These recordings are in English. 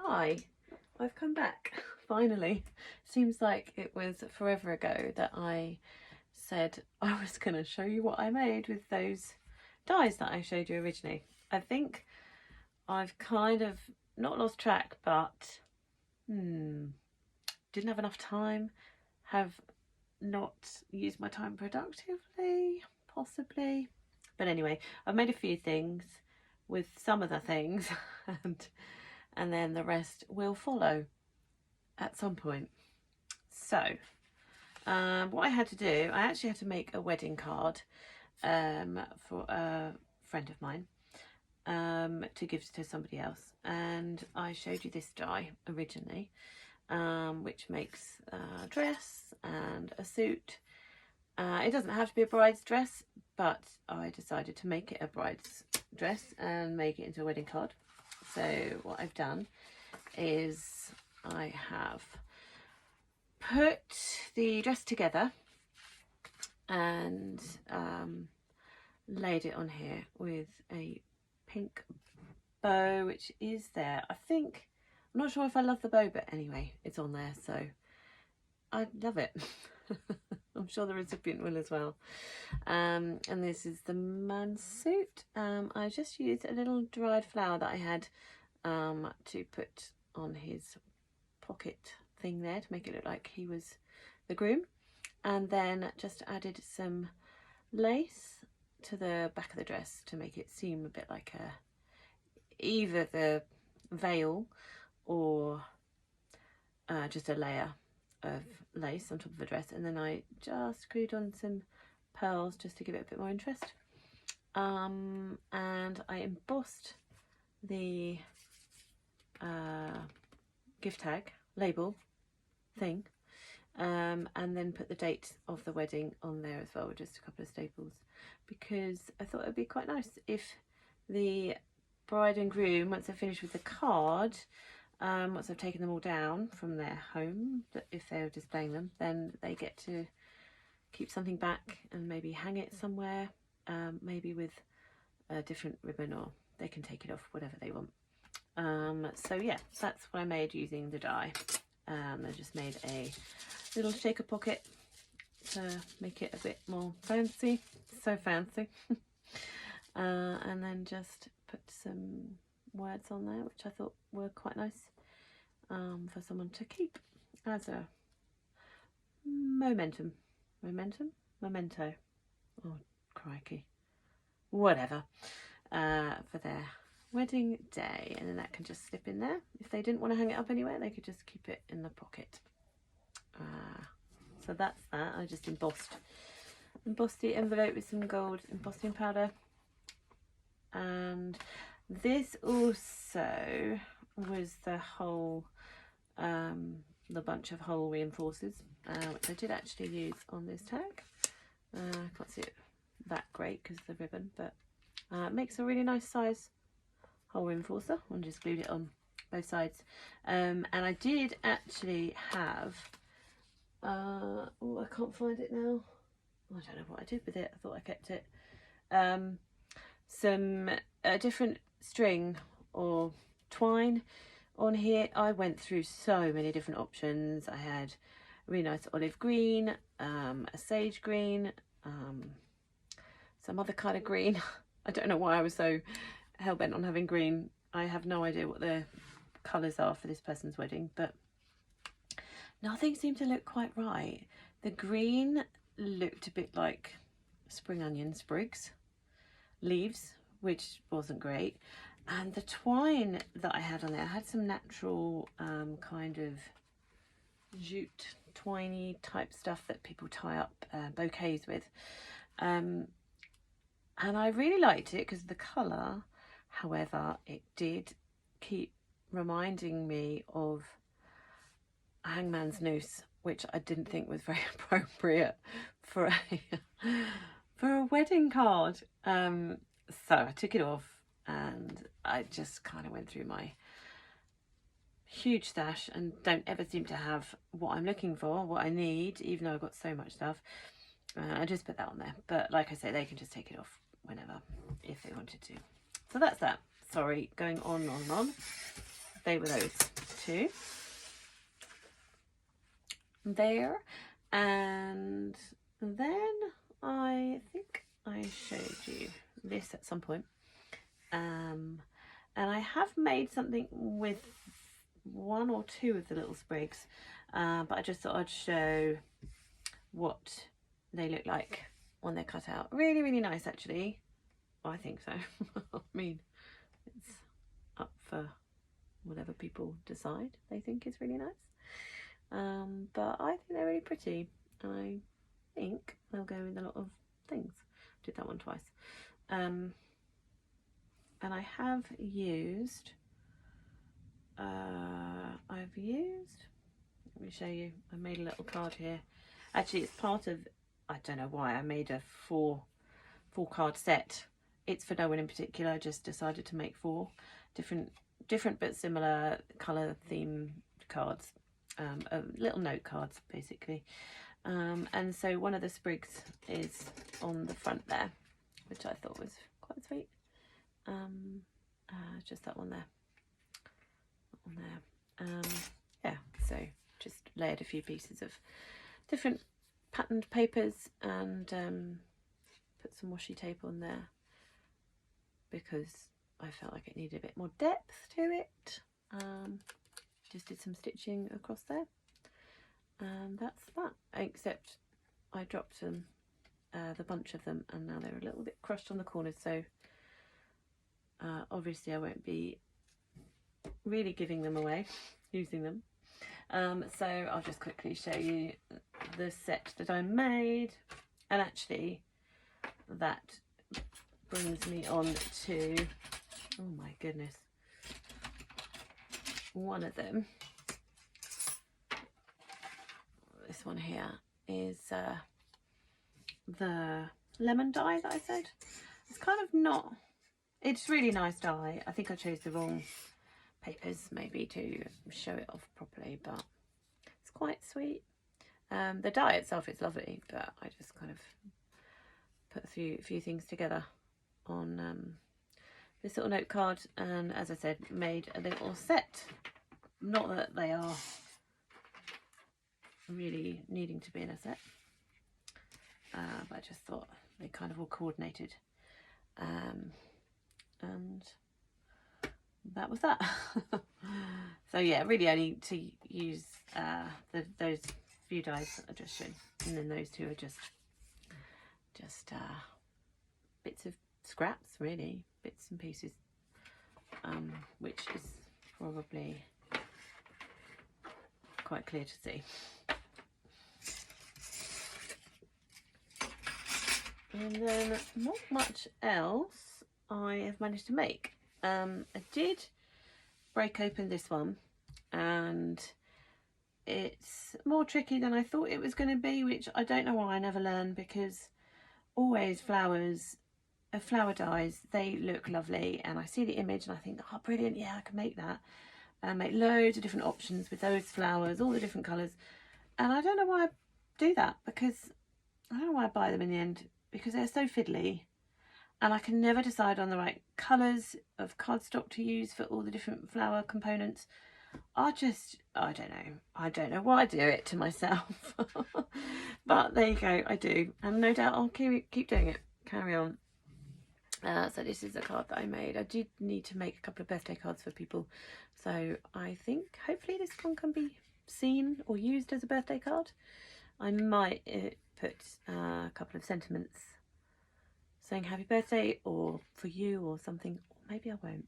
Hi, I've come back finally. Seems like it was forever ago that I said I was going to show you what I made with those dies that I showed you originally. I think I've kind of not lost track, but didn't have enough time, have not used my time productively, possibly. But anyway, I've made a few things with some of the things and then the rest will follow at some point. So what I had to do, I actually had to make a wedding card for a friend of mine to give to somebody else, and I showed you this die originally, which makes a dress and a suit. It doesn't have to be a bride's dress, but I decided to make it a bride's dress and make it into a wedding card. So what I've done is I have put the dress together and laid it on here with a pink bow, which is there. I'm not sure if I love the bow, but anyway, it's on there, so I love it. I'm sure the recipient will as well. And this is the man's suit. I just used a little dried flower that I had to put on his pocket thing there to make it look like he was the groom, and then just added some lace to the back of the dress to make it seem a bit like either the veil or just a layer of lace on top of the dress. And then I just glued on some pearls just to give it a bit more interest, and I embossed the gift tag label thing, and then put the date of the wedding on there as well with just a couple of staples, because I thought it would be quite nice if the bride and groom, once they're finished with the card, once I've taken them all down from their home, if they're displaying them, then they get to keep something back and maybe hang it somewhere, maybe with a different ribbon, or they can take it off, whatever they want. So yeah, that's what I made using the die. I just made a little shaker pocket to make it a bit more fancy, so fancy. And then just put some words on there, which I thought were quite nice for someone to keep as a memento. Oh crikey, whatever, for their wedding day. And then that can just slip in there. If they didn't want to hang it up anywhere, they could just keep it in the pocket. So that's that. I just embossed the envelope with some gold embossing powder, and this also was the whole the bunch of hole reinforcers, which I did actually use on this tag. I can't see it that great because of the ribbon, but it makes a really nice size hole reinforcer. I just glued it on both sides, and I did actually have oh, I can't find it now. I don't know what I did with it. I thought I kept it. Some different string or twine on here. I went through so many different options. I had a really nice olive green, a sage green, some other kind of green. I don't know why I was so hell-bent on having green. I have no idea what the colours are for this person's wedding, but nothing seemed to look quite right. The green looked a bit like spring onion sprigs, leaves, which wasn't great. And the twine that I had on there, I had some natural kind of jute twiney type stuff that people tie up bouquets with, and I really liked it because of the colour. However, it did keep reminding me of a hangman's noose, which I didn't think was very appropriate for a wedding card. So I took it off, and I just kind of went through my huge stash and don't ever seem to have what I'm looking for, what I need, even though I've got so much stuff. I just put that on there, but like I say, they can just take it off whenever if they wanted to. So that's that. Sorry, going on and on and on. They were those. two there. And then I think I showed you this at some point. And I have made something with one or two of the little sprigs, but I just thought I'd show what they look like when they're cut out. Really, really nice, actually. Well, I think so. I mean, it's up for whatever people decide they think is really nice. But I think they're really pretty. I think they'll go with a lot of things. Did that one twice. And I have used, let me show you, I made a little card here. Actually, it's part of, I don't know why, I made a four card set. It's for no one in particular, I just decided to make 4 different but similar colour theme cards, little note cards basically. And so one of the sprigs is on the front there, which I thought was quite sweet. Just that one there. Yeah, so just layered a few pieces of different patterned papers and put some washi tape on there because I felt like it needed a bit more depth to it. Just did some stitching across there, and that's that, except I dropped them, the bunch of them, and now they're a little bit crushed on the corners, so obviously I won't be really giving them away, using them. So I'll just quickly show you the set that I made, and actually that brings me on to, oh my goodness, one of them, this one here, is the lemon dye that I said. It's kind of not, it's really nice dye. I think I chose the wrong papers maybe to show it off properly, but it's quite sweet. The dye itself is lovely, but I just kind of put a few things together on this little note card, and as I said, made a little set. Not that they are really needing to be in a set, but I just thought they kind of all coordinated, and that was that. So yeah, really only to use those few dies I just shown, and then those two are just bits of scraps, really, bits and pieces, which is probably quite clear to see. And then not much else I have managed to make. I did break open this one, and it's more tricky than I thought it was going to be, which I don't know why I never learn, because always flower dyes, they look lovely, and I see the image and I think, oh brilliant, yeah, I can make that, and make loads of different options with those flowers, all the different colours, and I don't know why I do that, because I don't know why I buy them in the end, because they're so fiddly and I can never decide on the right colours of cardstock to use for all the different flower components. I don't know why I do it to myself. But there you go, I do, and no doubt I'll keep doing it, carry on. So this is a card that I made. I did need to make a couple of birthday cards for people, so I think hopefully this one can be seen or used as a birthday card. I might put a couple of sentiments saying happy birthday or for you or something, or maybe I won't.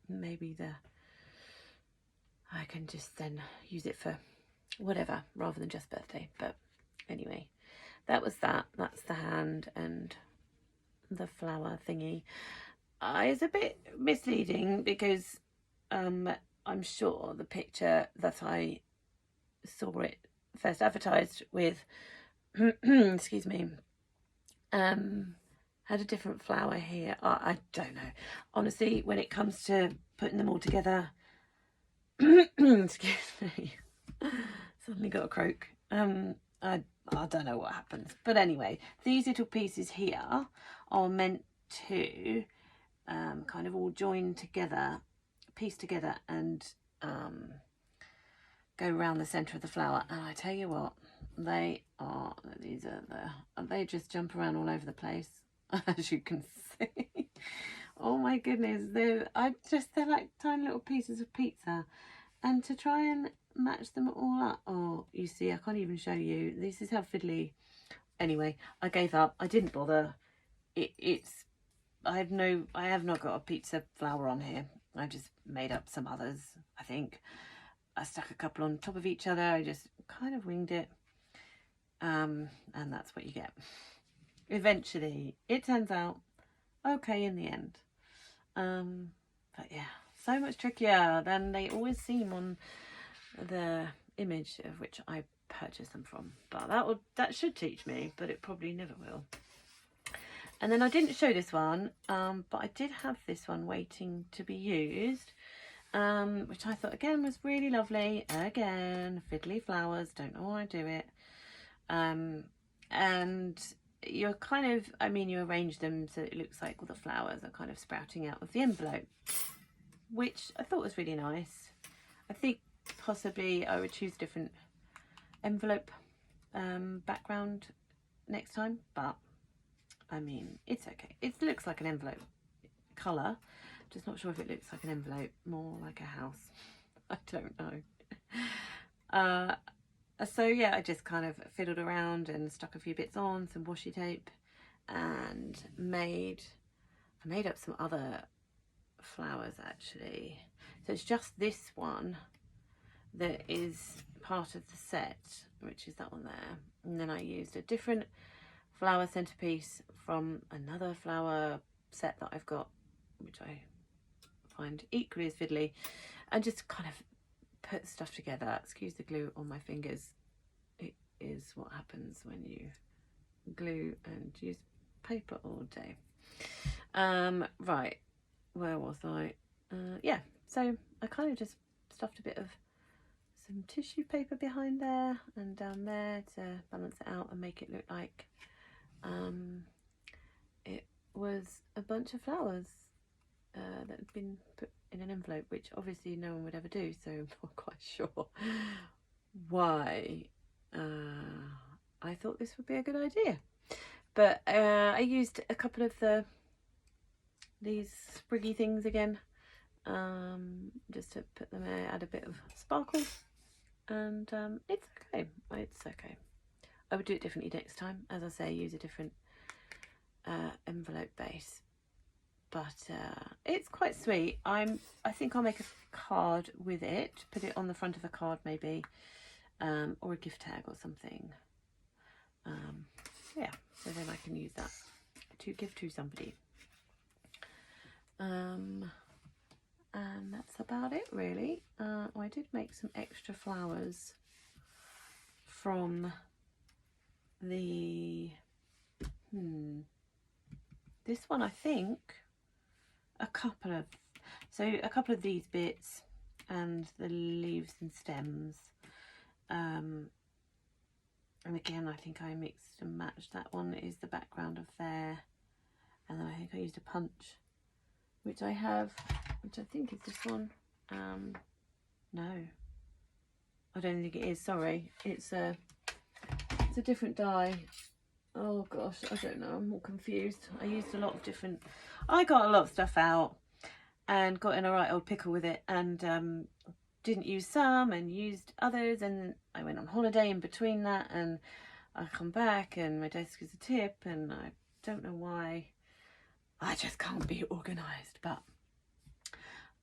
Maybe I can just then use it for whatever rather than just birthday. But anyway, that was that. That's the hand and the flower thingy. It's a bit misleading because I'm sure the picture that I saw it first advertised with excuse me, had a different flower here. I don't know, honestly, when it comes to putting them all together. Excuse me, suddenly got a croak. I don't know what happens, but anyway, these little pieces here are meant to kind of all join together, piece together, and go around the centre of the flower, and I tell you what, they just jump around all over the place, as you can see. Oh my goodness, they're like tiny little pieces of pizza, and to try and match them all up, oh, you see, I can't even show you. This is how fiddly. Anyway, I gave up. I didn't bother. I have not got a pizza flower on here. I just made up some others, I think. I stuck a couple on top of each other. I just kind of winged it. And that's what you get. Eventually, it turns out okay in the end. But yeah, so much trickier than they always seem on the image of which I purchased them from. But that should teach me, but it probably never will. And then I didn't show this one, but I did have this one waiting to be used, which I thought again was really lovely. Again, fiddly flowers, don't know why I do it. And you're kind of, you arrange them so it looks like all the flowers are kind of sprouting out of the envelope, which I thought was really nice. I think possibly I would choose a different envelope background next time, but it's okay. It looks like an envelope colour. Just not sure if it looks like an envelope, more like a house. I don't know. So yeah, I just kind of fiddled around and stuck a few bits on, some washi tape, and I made up some other flowers actually. So it's just this one that is part of the set, which is that one there. And then I used a different flower centerpiece from another flower set that I've got, which I find equally as fiddly, and just kind of put stuff together. Excuse the glue on my fingers. It is what happens when you glue and use paper all day. Right, where was I? Yeah, so I kind of just stuffed a bit of some tissue paper behind there and down there to balance it out and make it look like it was a bunch of flowers that had been put in an envelope, which obviously no one would ever do, so I'm not quite sure why I thought this would be a good idea. But I used a couple of these spriggy things again, just to put them there, add a bit of sparkle, and it's okay. I would do it differently next time. As I say, use a different envelope base. But it's quite sweet. I think I'll make a card with it, put it on the front of a card maybe, or a gift tag or something. Yeah, so then I can use that to give to somebody. And that's about it really. I did make some extra flowers from the this one, I think a couple of these bits and the leaves and stems, and again I think I mixed and matched. That one is the background of there, and then I think I used a punch, which I think is this one. No, I don't think it is, sorry, it's a different die. Oh gosh, I don't know, I'm all confused. I got a lot of stuff out and got in a right old pickle with it, and didn't use some and used others, and I went on holiday in between that, and I come back and my desk is a tip, and I don't know why. I just can't be organised, but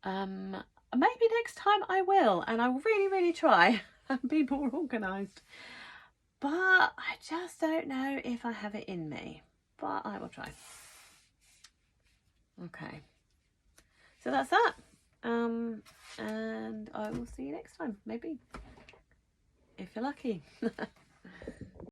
maybe next time I will, and I will really try and be more organised. But I just don't know if I have it in me, but I will try. Okay, so that's that. And I will see you next time, maybe, if you're lucky.